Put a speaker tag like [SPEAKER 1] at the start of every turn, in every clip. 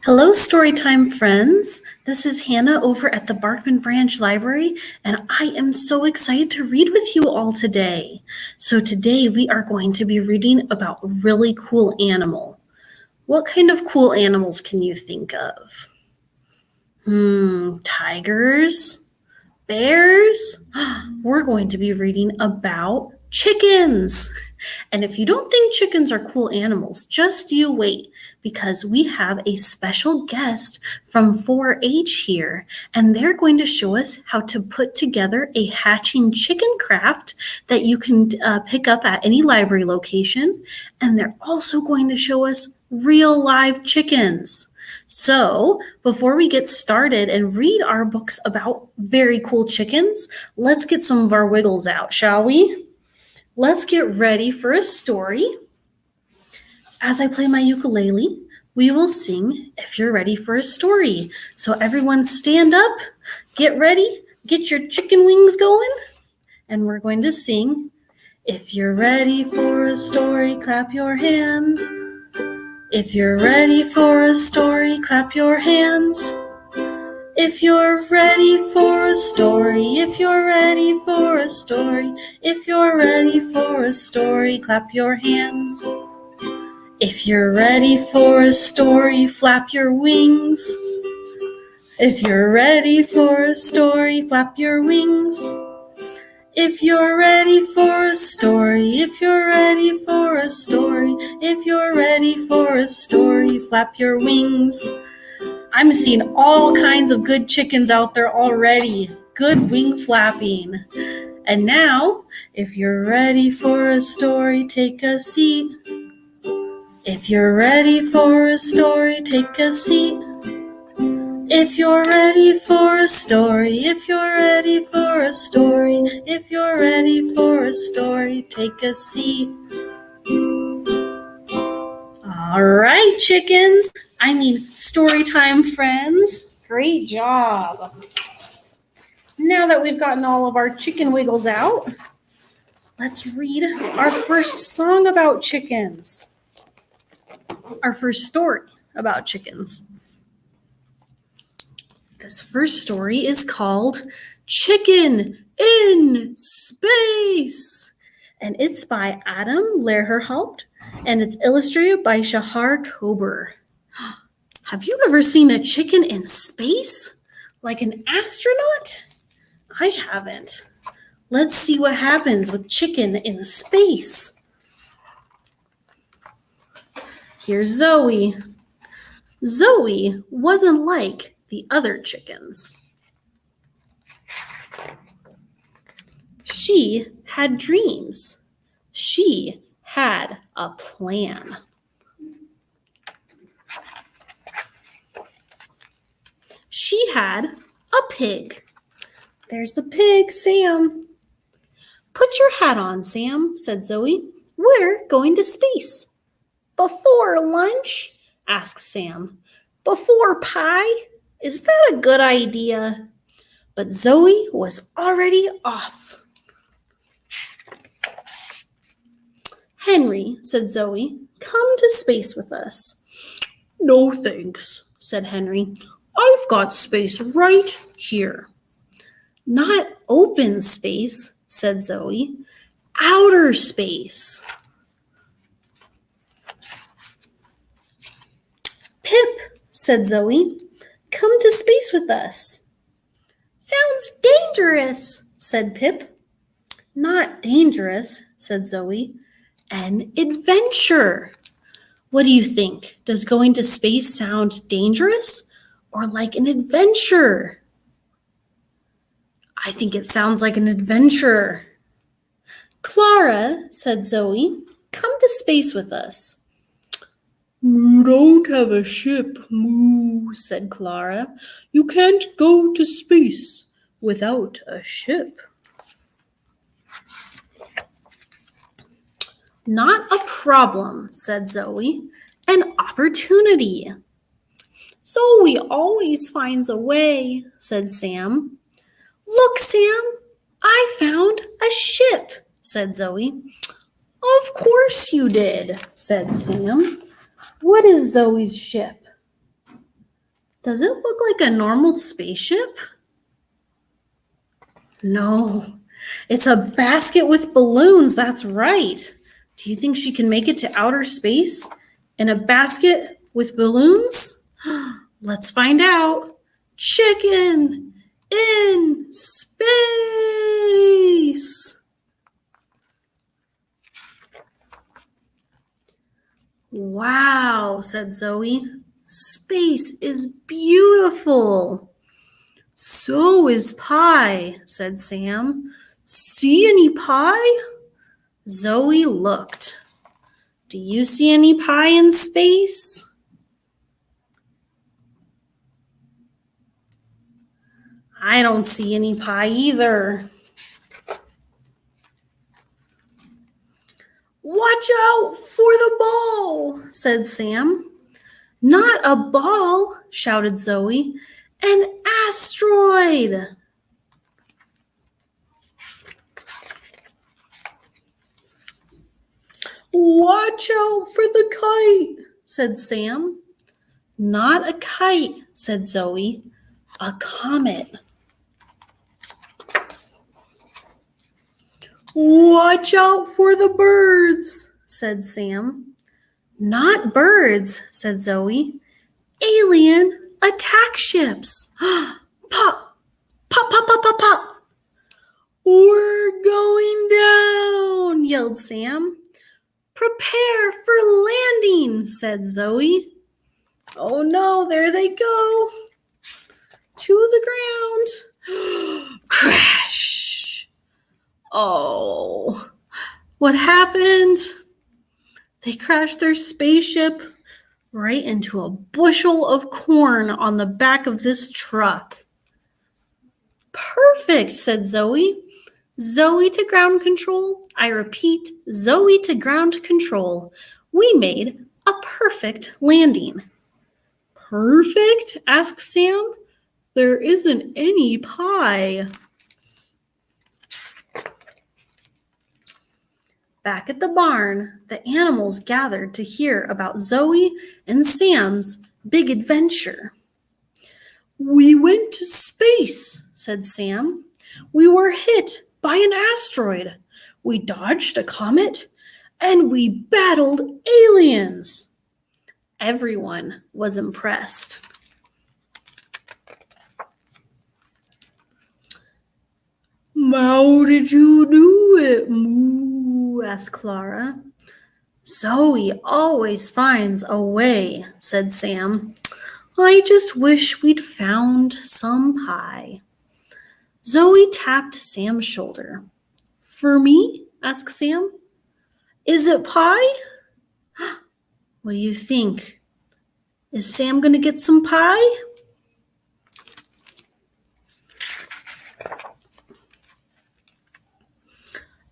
[SPEAKER 1] Hello, Storytime friends. This is Hannah over at the Barkman Branch Library, and I am so excited to read with you all today. So today we are going to be reading about a really cool animal. What kind of cool animals can you think of? Tigers? Bears? We're going to be reading about chickens. And if you don't think chickens are cool animals, just you wait, because we have a special guest from 4-H here, and they're going to show us how to put together a hatching chicken craft that you can pick up at any library location. And they're also going to show us real live chickens. So before we get started and read our books about very cool chickens, let's get some of our wiggles out, shall we? Let's get ready for a story. As I play my ukulele, we will sing If You're Ready for a Story. So everyone stand up, get ready, get your chicken wings going, and we're going to sing If You're Ready for a Story, clap your hands. If you're ready for a story, clap your hands. If you're ready for a story, if you're ready for a story, if you're ready for a story, clap your hands. If you're ready for a story, flap your wings. If you're ready for a story, flap your wings. If you're ready for a story, if you're ready for a story, if you're ready for a story, flap your wings. I'm seeing all kinds of good chickens out there already. Good wing flapping. And now, if you're ready for a story, take a seat. If you're ready for a story, take a seat. If you're ready for a story, if you're ready for a story, if you're ready for a story, take a seat. All right, chickens. Storytime friends. Great job. Now that we've gotten all of our chicken wiggles out, let's read our first song about chickens. Our first story about chickens. This first story is called Chicken in Space, and it's by Adam Lehrerhaupt, and it's illustrated by Shahar Kober. Have you ever seen a chicken in space? Like an astronaut? I haven't. Let's see what happens with chicken in space. Here's Zoe. Zoe wasn't like the other chickens. She had dreams. She had a plan. She had a pig. There's the pig, Sam. Put your hat on, Sam, said Zoe. We're going to space. Before lunch? Asked Sam. Before pie? Is that a good idea? But Zoe was already off. Henry, said Zoe, come to space with us. No thanks, said Henry. I've got space right here. Not open space, said Zoe. Outer space. Pip, said Zoe, come to space with us. Sounds dangerous, said Pip. Not dangerous, said Zoe. An adventure. What do you think? Does going to space sound dangerous or like an adventure? I think it sounds like an adventure. Clara, said Zoe, come to space with us. You don't have a ship, Moo, said Clara. You can't go to space without a ship. Not a problem, said Zoe. An opportunity. Zoe always finds a way, said Sam. Look, Sam, I found a ship, said Zoe. Of course you did, said Sam. What is Zoe's ship? Does it look like a normal spaceship? No, it's a basket with balloons. That's right. Do you think she can make it to outer space in a basket with balloons? Let's find out. Chicken in space. Wow, said Zoe. Space is beautiful. So is pie, said Sam. See any pie? Zoe looked. Do you see any pie in space? I don't see any pie either. Watch out for the ball, said Sam. Not a ball, shouted Zoe. An asteroid. Watch out for the kite, said Sam. Not a kite, said Zoe. A comet. Watch out for the birds, said Sam. Not birds, said Zoe. Alien attack ships. Pop, pop, pop, pop, pop, pop. We're going down, yelled Sam. Prepare for landing, said Zoe. Oh no, there they go. To the ground. Crash. Oh, what happened? They crashed their spaceship right into a bushel of corn on the back of this truck. Perfect, said Zoe. Zoe to ground control. I repeat, Zoe to ground control. We made a perfect landing. Perfect? Asked Sam. There isn't any pie. Back at the barn, the animals gathered to hear about Zoe and Sam's big adventure. We went to space, said Sam. We were hit by an asteroid. We dodged a comet, and we battled aliens. Everyone was impressed. How did you do it, Moo? Asked Clara. Zoe always finds a way, said Sam. I just wish we'd found some pie. Zoe tapped Sam's shoulder. For me? Asked Sam. Is it pie? What do you think? Is Sam going to get some pie?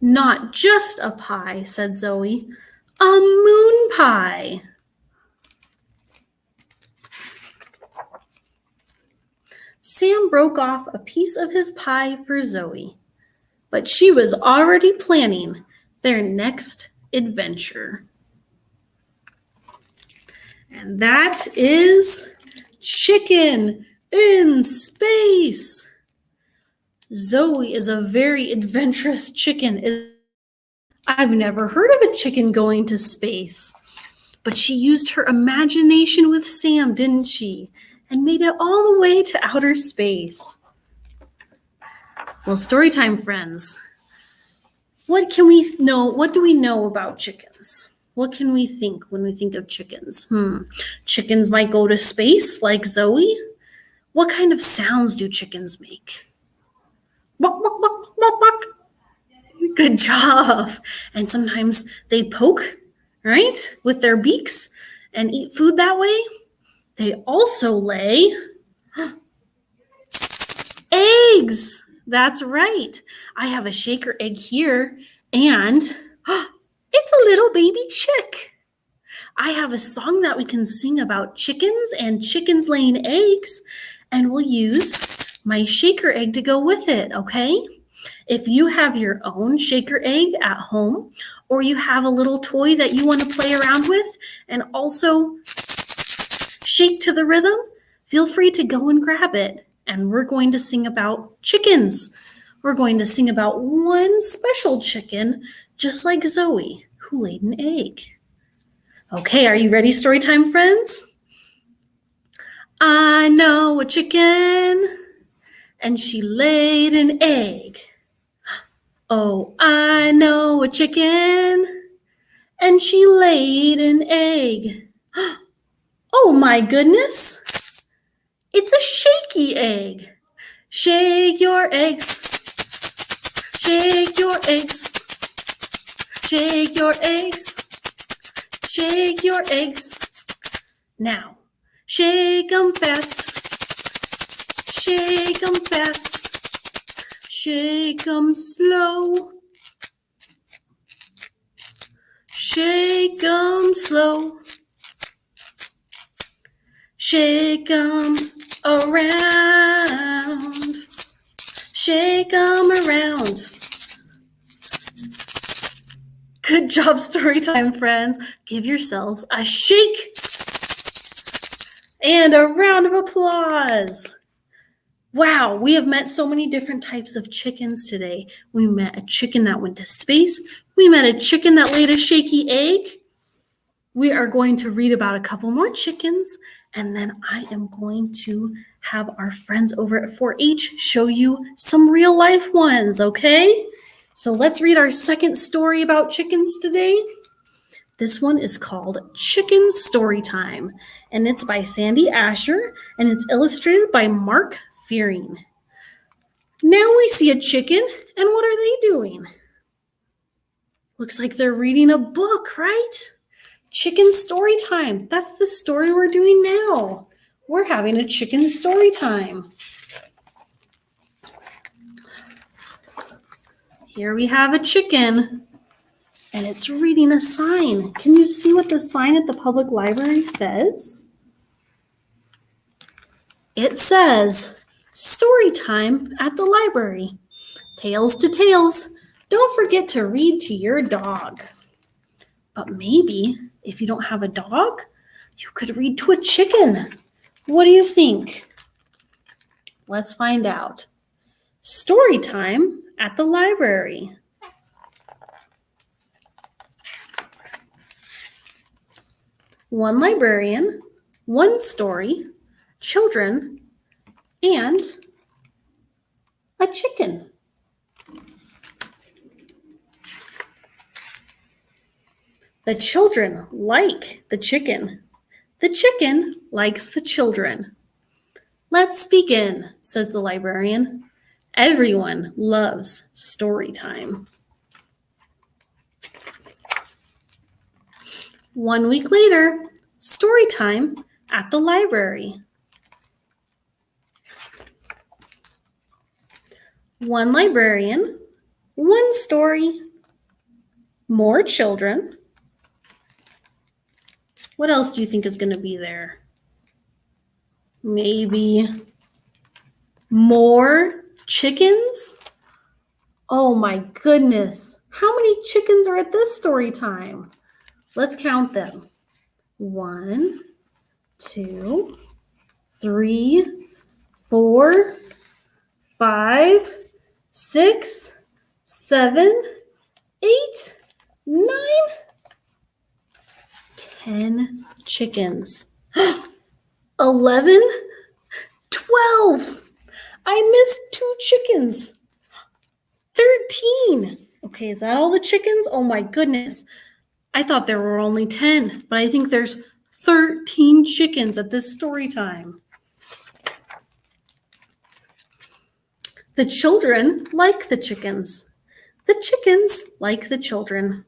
[SPEAKER 1] Not just a pie, said Zoe. A moon pie. Sam broke off a piece of his pie for Zoe, but she was already planning their next adventure. And that is Chicken in Space. Zoe is a very adventurous chicken. I've never heard of a chicken going to space, but she used her imagination with Sam, didn't she? And made it all the way to outer space. Well, Storytime friends, what do we know about chickens? What can we think when we think of chickens? Chickens might go to space like Zoe. What kind of sounds do chickens make? Buck, buck, buck, buck, buck. Good job. And sometimes they poke, right, with their beaks and eat food that way. They also lay eggs. That's right. I have a shaker egg here, and it's a little baby chick. I have a song that we can sing about chickens and chickens laying eggs, and we'll use my shaker egg to go with it, okay? If you have your own shaker egg at home, or you have a little toy that you want to play around with and also shake to the rhythm, feel free to go and grab it. And we're going to sing about chickens. We're going to sing about one special chicken, just like Zoe, who laid an egg. Okay, are you ready, story time friends? I know a chicken, and she laid an egg. Oh, I know a chicken, and she laid an egg. Oh my goodness, it's a shaky egg. Shake your eggs, shake your eggs, shake your eggs, shake your eggs. Now, shake 'em fast, shake 'em fast, shake 'em slow, shake 'em slow, shake 'em around, shake 'em around. Good job, Storytime friends. Give yourselves a shake and a round of applause. Wow, we have met so many different types of chickens today. We met a chicken that went to space. We met a chicken that laid a shaky egg. We are going to read about a couple more chickens, and then I am going to have our friends over at 4-H show you some real life ones, okay? So let's read our second story about chickens today. This one is called Chicken Storytime, and it's by Sandy Asher, and it's illustrated by Mark Fearing. Now we see a chicken, and what are they doing? Looks like they're reading a book, right? Chicken Storytime. That's the story we're doing now. We're having a chicken story time. Here we have a chicken, and it's reading a sign. Can you see what the sign at the public library says? It says, "Story time at the library. Tales to tales. Don't forget to read to your dog." But maybe if you don't have a dog, you could read to a chicken. What do you think? Let's find out. Story time at the library. One librarian, one story, children, and a chicken. The children like the chicken. The chicken likes the children. Let's begin, says the librarian. Everyone loves story time. 1 week later, story time at the library. One librarian, one story, more children. What else do you think is going to be there? Maybe more chickens? Oh my goodness. How many chickens are at this story time? Let's count them. 1, 2, 3, 4, 5, 6, 7, 8, 9, 10 chickens. 11, 12. I missed 2 chickens. 13. Okay, is that all the chickens? Oh my goodness. I thought there were only 10, but I think there's 13 chickens at this story time. The children like the chickens. The chickens like the children.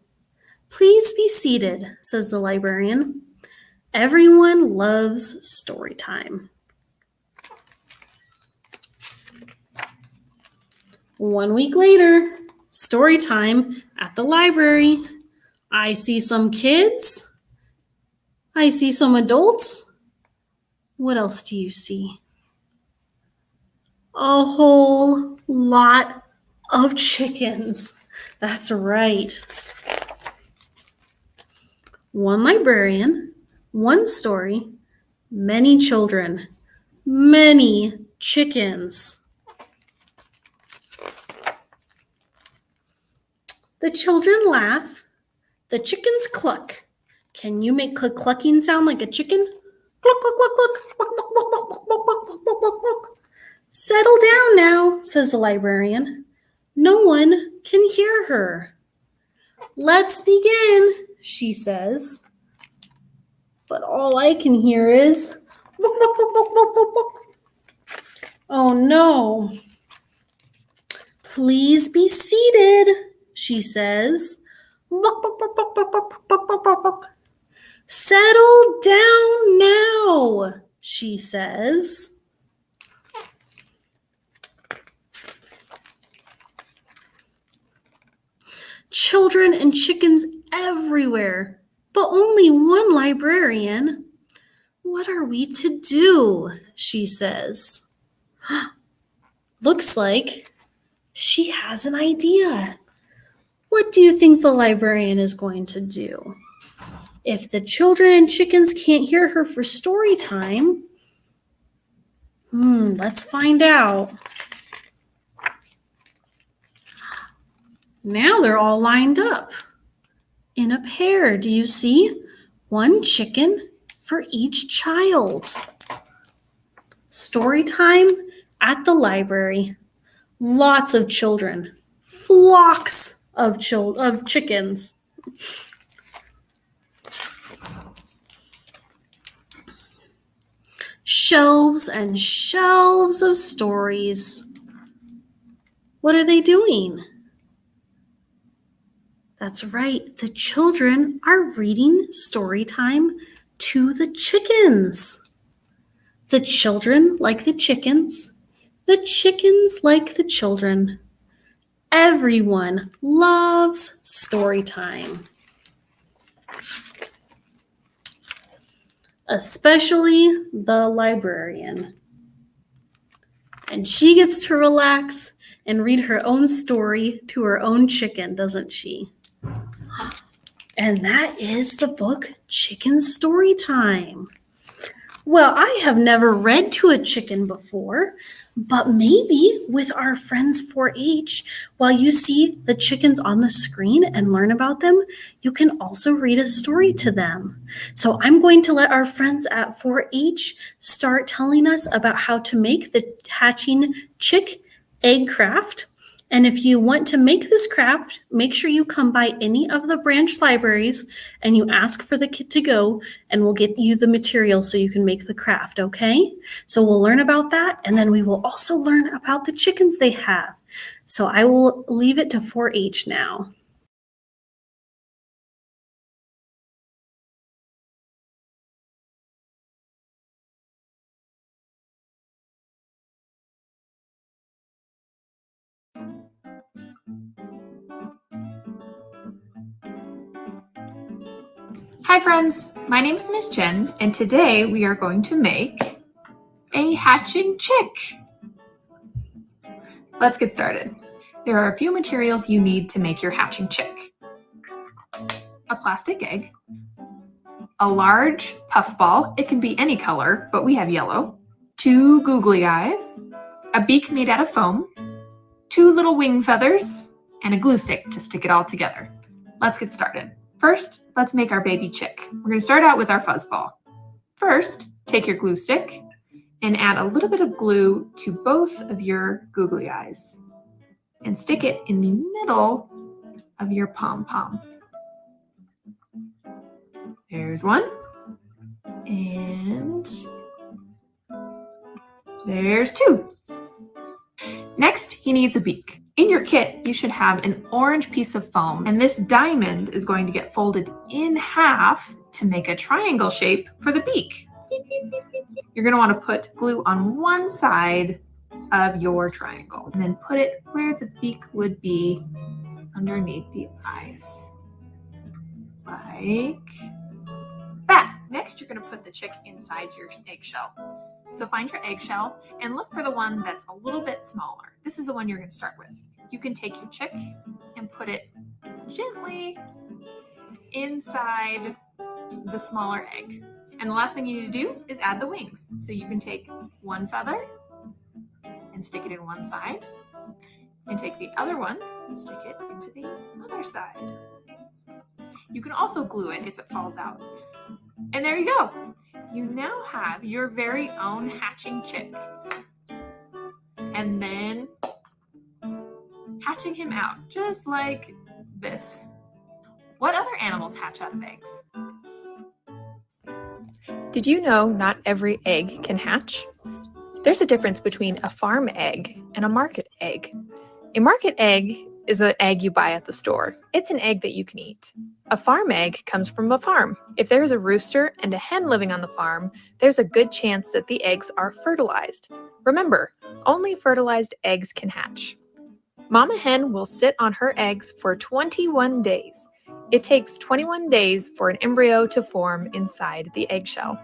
[SPEAKER 1] Please be seated, says the librarian. Everyone loves story time. 1 week later, story time at the library. I see some kids. I see some adults. What else do you see? A whole lot of chickens. That's right. One librarian, one story, many children. many chickens. The children laugh. The chickens cluck. Can you make a clucking sound like a chicken? Cluck, cluck, cluck, cluck. Cluck, cluck, cluck, cluck, cluck, cluck, cluck, cluck, cluck, cluck. Settle down now, says the librarian. No one can hear her. Let's begin, she says. But all I can hear is book, book, book, book, book, book, book. Oh no. Please be seated, she says. Book, book, book, book, book, book, book, book, book, book. Settle down now, she says. Children and chickens everywhere, but only one librarian. What are we to do? She says. Looks like she has an idea. What do you think the librarian is going to do? If the children and chickens can't hear her for story time, let's find out. Now they're all lined up in a pair. Do you see? One chicken for each child. Story time at the library. Lots of children. Flocks of chickens. Shelves and shelves of stories. What are they doing? That's right, the children are reading story time to the chickens. The children like the chickens like the children. Everyone loves story time. Especially the librarian. And she gets to relax and read her own story to her own chicken, doesn't she? And that is the book Chicken Story Time. Well, I have never read to a chicken before, but maybe with our friends 4-H, while you see the chickens on the screen and learn about them, you can also read a story to them. So I'm going to let our friends at 4-H start telling us about how to make the hatching chick egg craft. And if you want to make this craft, make sure you come by any of the branch libraries and you ask for the kit to go, and we'll get you the material so you can make the craft, okay? So we'll learn about that, and then we will also learn about the chickens they have. So I will leave it to 4-H now.
[SPEAKER 2] Hi friends, my name is Miss Jen, and today we are going to make a hatching chick. Let's get started. There are a few materials you need to make your hatching chick. A plastic egg, a large puff ball, it can be any color, but we have yellow, 2 googly eyes, a beak made out of foam, 2 little wing feathers, and a glue stick to stick it all together. Let's get started. First, let's make our baby chick. We're going to start out with our fuzz ball. First, take your glue stick and add a little bit of glue to both of your googly eyes and stick it in the middle of your pom-pom. There's one, and there's 2. Next, he needs a beak. In your kit, you should have an orange piece of foam, and this diamond is going to get folded in half to make a triangle shape for the beak. You're going to want to put glue on one side of your triangle, and then put it where the beak would be underneath the eyes, like that. Next, you're going to put the chick inside your eggshell. So find your eggshell and look for the one that's a little bit smaller. This is the one you're going to start with. You can take your chick and put it gently inside the smaller egg. And the last thing you need to do is add the wings. So you can take one feather and stick it in one side, and take the other one and stick it into the other side. You can also glue it if it falls out. And there you go. You now have your very own hatching chick. And then hatching him out, just like this. What other animals hatch out of eggs? Did you know not every egg can hatch? There's a difference between a farm egg and a market egg. A market egg is an egg you buy at the store. It's an egg that you can eat. A farm egg comes from a farm. If there is a rooster and a hen living on the farm, there's a good chance that the eggs are fertilized. Remember, only fertilized eggs can hatch. Mama hen will sit on her eggs for 21 days. It takes 21 days for an embryo to form inside the eggshell.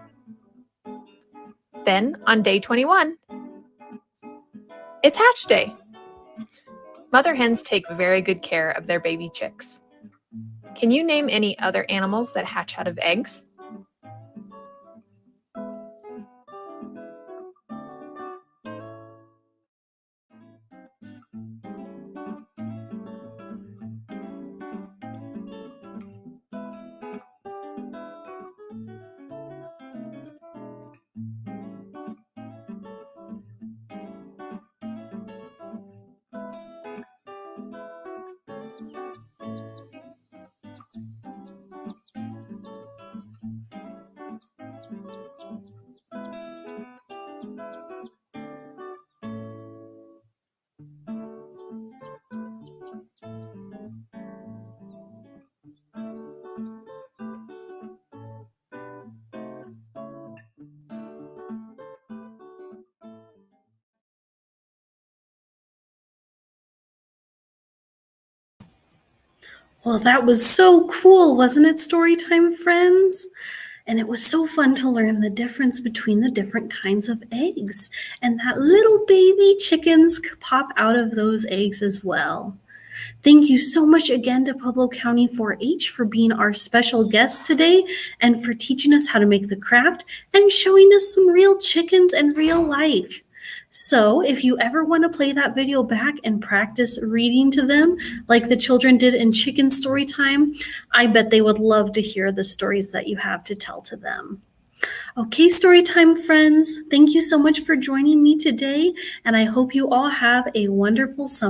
[SPEAKER 2] Then, on day 21, it's hatch day. Mother hens take very good care of their baby chicks. Can you name any other animals that hatch out of eggs?
[SPEAKER 1] Well, that was so cool, wasn't it, Storytime friends? And it was so fun to learn the difference between the different kinds of eggs, and that little baby chickens could pop out of those eggs as well. Thank you so much again to Pueblo County 4-H for being our special guest today and for teaching us how to make the craft and showing us some real chickens in real life. So if you ever want to play that video back and practice reading to them like the children did in Chicken Story Time, I bet they would love to hear the stories that you have to tell to them. Okay, Storytime friends, thank you so much for joining me today, and I hope you all have a wonderful summer.